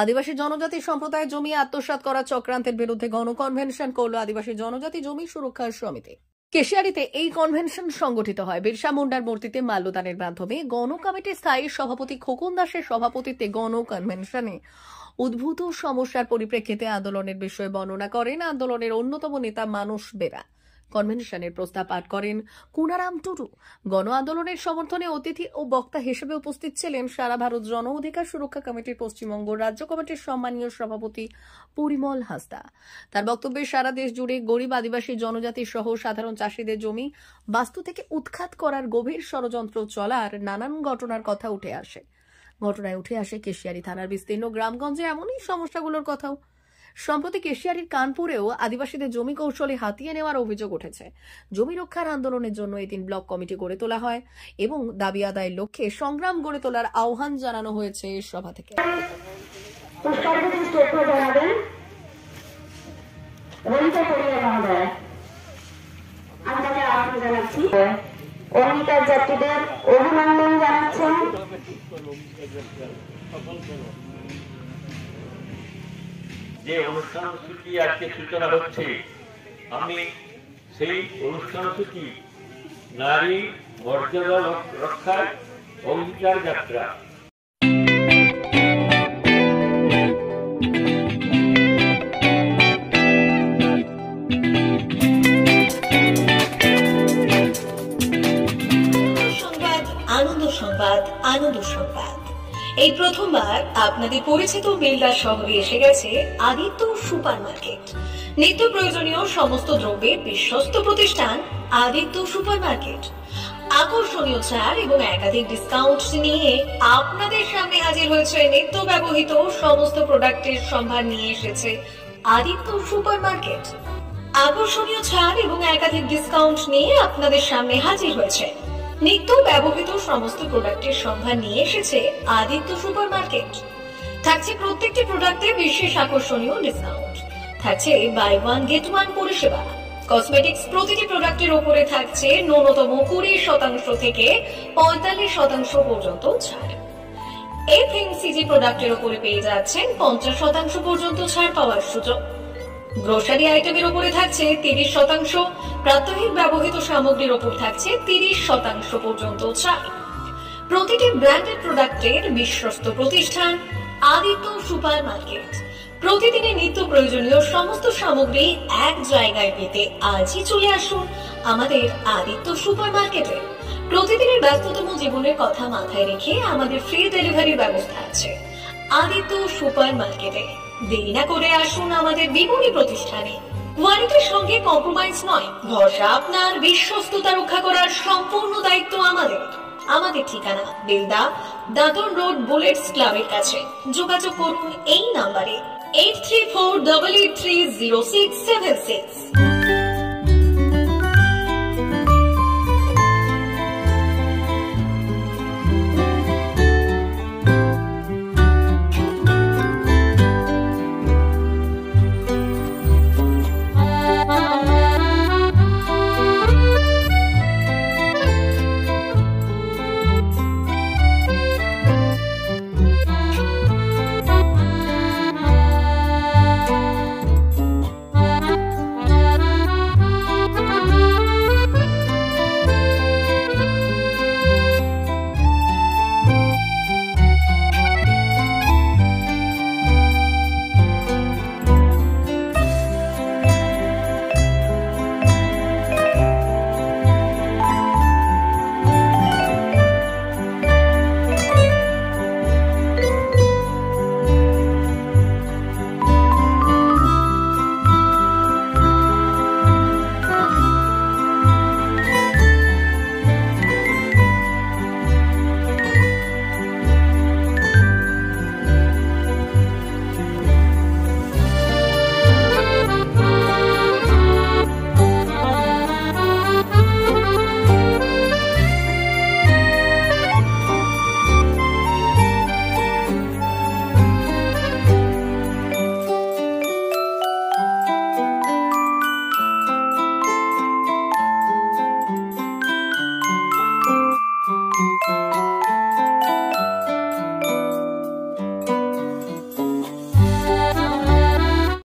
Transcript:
আদিবাসী জনজাতি সম্প্রদায় জমি আত্মসাৎ করা চক্রান্তের বিরুদ্ধে গণকনভেনশন করল আদিবাসী জনজাতি জমি সুরক্ষা সমিতি। কেশিয়ারিতে এই কনভেনশন সংগঠিত হয়। বিরসা মুন্ডার মূর্তিতে মাল্যদানের মাধ্যমে গণ কমিটির স্থায়ী সভাপতি খোকন দাসের সভাপতিত্বে গণ কনভেনশনে উদ্ভূত সমস্যার পরিপ্রেক্ষিতে আন্দোলনের বিষয়ে বর্ণনা করেন আন্দোলনের অন্যতম নেতা মানস বেরা। কনভেনশনের প্রস্তাব পাঠ করেন কুনারাম টুডু। গণ আন্দোলনের সমর্থনে অতিথি ও বক্তা হিসেবে উপস্থিত ছিলেন সারা ভারত জন অধিকার সুরক্ষা কমিটির পশ্চিমবঙ্গ রাজ্য কমিটির সম্মানীয় সভাপতি পরিমল হাসদা। তার বক্তব্যে সারা দেশ জুড়ে গরিব আদিবাসী জনজাতি সহ সাধারণ চাষিদের জমি বাস্তু থেকে উৎখাত করার গভীর ষড়যন্ত্র চলার নানান ঘটনার কথা উঠে আসে। ঘটনায় উঠে আসে কেশিয়ারি থানার বিস্তীর্ণ গ্রামগঞ্জে এমনই সমস্যাগুলোর কথাও। সম্প্রতি কেশিয়ারির কানপুরেও আদিবাসীদের জমি কৌশলে হাতিয়ে নেওয়ার অভিযোগ উঠেছে। জমি রক্ষার আন্দোলনের জন্য এদিন ব্লক কমিটি গড়ে তোলা হয় এবং দাবি আদায়ের লক্ষ্যে সংগ্রাম গড়ে তোলার আহ্বান জানানো হয়েছে সভা থেকে। অঙ্গীকার যাত্রীদের অভিনন্দন জানাচ্ছেন। যে অনুষ্ঠান সূচি আজকে সূচনা হচ্ছে, আমি সেই অনুষ্ঠান সূচি নারী মর্যাদা রক্ষার অঙ্গীকার যাত্রা। আনন্দ সংবাদ, আনন্দ সংবাদ। এই প্রথমবার আপনাদের পরিচিত বেলদা শহরে এসে গেছে আদিত্য সুপার মার্কেট। নিত্য প্রয়োজনীয় সমস্ত দ্রব্যের বিশ্বস্ত প্রতিষ্ঠান আদিত্য সুপার মার্কেট। আকর্ষণীয় ছাড় এবং একাধিক ডিসকাউন্ট নিয়ে আপনাদের সামনে হাজির হয়েছে। নিত্য ব্যবহৃত সমস্ত প্রোডাক্টের সম্ভার নিয়ে এসেছে আদিত্য সুপার মার্কেট। আকর্ষণীয় ছাড় এবং একাধিক ডিসকাউন্ট নিয়ে আপনাদের সামনে হাজির হয়েছে। নিত্য ব্যবহৃত সমস্ত প্রোডাক্টের সম্ভার নিয়ে এসেছে আদিত্য সুপার মার্কেট। থাকছে প্রত্যেকটি প্রোডাক্টে বিশেষ আকর্ষণীয় ডিসকাউন্ট। থাকছে বাই ওয়ান গেট ওয়ান পরিষেবা। কসমেটিক্স প্রতিটি প্রোডাক্টের উপরে থাকছে ন্যূনতম 20% থেকে 45% পর্যন্ত ছাড়। এফএমসিজি প্রোডাক্টের উপরে পেয়ে যাচ্ছেন 50% পর্যন্ত ছাড় পাওয়ার সুযোগ। গ্রোসারি আইটেমের উপরে থাকছে 30%, প্রাত্যহিক ব্যবহৃত সামগ্রীর উপর থাকছে 30% পর্যন্ত ছাড়। প্রতিটি ব্র্যান্ডেড প্রোডাক্টের বিশ্বস্ত প্রতিষ্ঠান আদিত্য সুপার মার্কেট। প্রতিদিনের নিত্য প্রয়োজনীয় সমস্ত সামগ্রী এক জায়গায় পেতে আজই চলে আসুন আমাদের আদিত্য সুপার মার্কেটে। প্রতিদিনের ব্যস্ততম জীবনের কথা মাথায় রেখে আমাদের ফ্রি ডেলিভারির ব্যবস্থা আছে আদিত্য সুপার মার্কেটে। দেরি না করে আসুন আমাদের বিপণী প্রতিষ্ঠানে। কোয়ালিটির সঙ্গে কম্প্রোমাইজ নয়, ভরসা আপনার, বিশ্বস্ততা রক্ষা করার সম্পূর্ণ দায়িত্ব আমাদের। আমাদের ঠিকানা বেলদা, দাঁতন রোড, বুলেটস ক্লাবের কাছে। যোগাযোগ করুন এই নাম্বারে 8348830676।